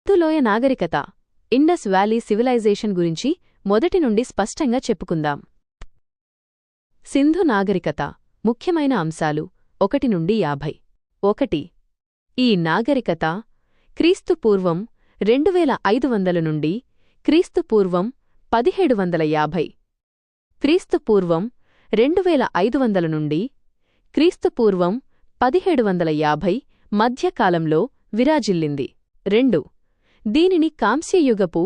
సింధులోయ నాగరికత Indus valley civilisation గురించి మొదటి నుండి స్పష్టంగా చెప్పుకుందాం. సింధు నాగరికత ముఖ్యమైన అంశాలు 1 నుండి 50. 1. ఈ నాగరికత క్రీస్తుపూర్వం 2500 నుండి క్రీస్తుపూర్వం 1750, క్రీస్తుపూర్వం 2500 నుండి క్రీస్తుపూర్వం 1750 మధ్యకాలంలో విరాజిల్లింది. 2. దీనిని కాంస్యయుగపు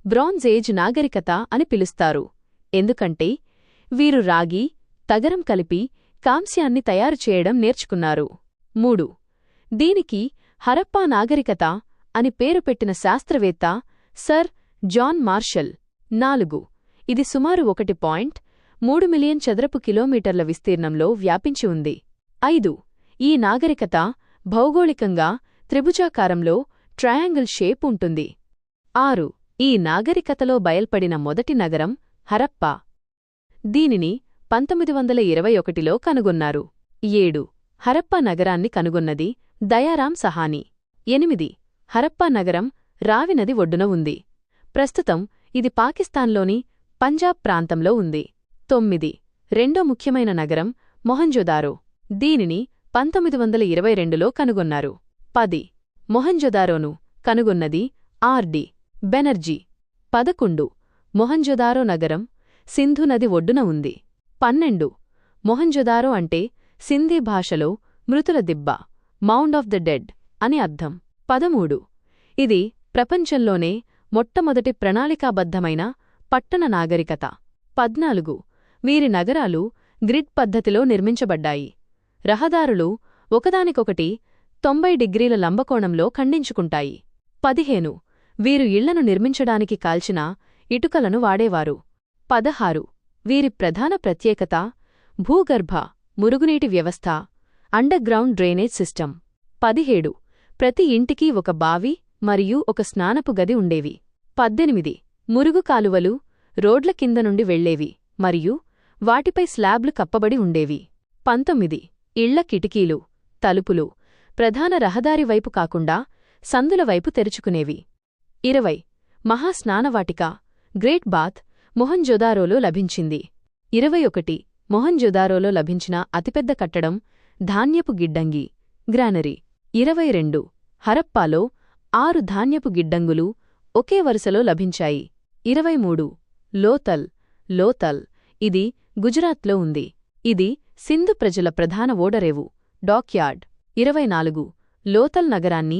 బ్రాంజ్ ఏజ్ నాగరికత అని పిలుస్తారు, ఎందుకంటే వీరు రాగి, తగరం కలిపి కాంస్యాన్ని తయారుచేయడం నేర్చుకున్నారు. 3. దీనికి హరప్పా నాగరికత అని పేరు పెట్టిన శాస్త్రవేత్త సర్ జాన్ మార్షల్. 4. ఇది సుమారు 1.3 మిలియన్ చదరపు కిలోమీటర్ల విస్తీర్ణంలో వ్యాపించి ఉంది. 5. ఈ నాగరికత భౌగోళికంగా త్రిభుజాకారంలో ట్రయాంగిల్ షేప్ ఉంటుంది. 6. ఈ నాగరికతలో బయల్పడిన మొదటి నగరం హరప్పా. దీనిని 1921లో కనుగొన్నారు. 7. హరప్పా నగరాన్ని కనుగొన్నది దయారాం సహానీ. 8. హరప్పా నగరం రావి నది ఒడ్డున ఉంది. ప్రస్తుతం ఇది పాకిస్తాన్లోని పంజాబ్ ప్రాంతంలో ఉంది. 9. రెండో ముఖ్యమైన నగరం మొహంజొదారో. దీనిని 1922లో కనుగొన్నారు. 10. మొహంజొదారోను కనుగొన్నది ఆర్.డి. బెనర్జీ. 11. మొహంజొదారో నగరం సింధు నది ఒడ్డున ఉంది. 12. మొహంజొదారో అంటే సింధీ భాషలో మృతుల దిబ్బ, మౌండ్ ఆఫ్ ద డెడ్ అని అర్థం. 13. ఇది ప్రపంచంలోనే మొట్టమొదటి ప్రణాళికాబద్ధమైన పట్టణ నాగరికత. 14. వీరి నగరాలు గ్రిడ్ పద్ధతిలో నిర్మించబడ్డాయి. రహదారులు ఒకదానికొకటి 90 డిగ్రీల లంబకోణంలో ఖండించుకుంటాయి. 15. వీరు ఇళ్లను నిర్మించడానికి కాల్చిన ఇటుకలను వాడేవారు. 16. వీరి ప్రధాన ప్రత్యేకత భూగర్భ మురుగునీటి వ్యవస్థ, అండర్గ్రౌండ్ డ్రైనేజ్ సిస్టమ్. 17. ప్రతి ఇంటికి ఒక బావి మరియు ఒక స్నానపు గది ఉండేవి. 18. మురుగు కాలువలు రోడ్ల కింద నుండి వెళ్లేవి మరియు వాటిపై స్లాబ్లు కప్పబడి ఉండేవి. 19. ఇళ్ల కిటికీలు, తలుపులు ప్రధాన రహదారి వైపు కాకుండా సందుల వైపు తెరుచుకునేవి. 20. మహాస్నానవాటిక గ్రేట్ బాత్ మొహంజొదారోలో లభించింది. 21. మొహంజొదారోలో లభించిన అతిపెద్ద కట్టడం ధాన్యపు గిడ్డంగి, గ్రానరీ. 22. హరప్పాలో 6 ధాన్యపు గిడ్డంగులు ఒకే వరుసలో లభించాయి. 23. లోతల్ ఇది గుజరాత్లో ఉంది. ఇది సింధు ప్రజల ప్రధాన ఓడరేవు, డాక్యార్డ్. 24. లోతల్ నగరాన్ని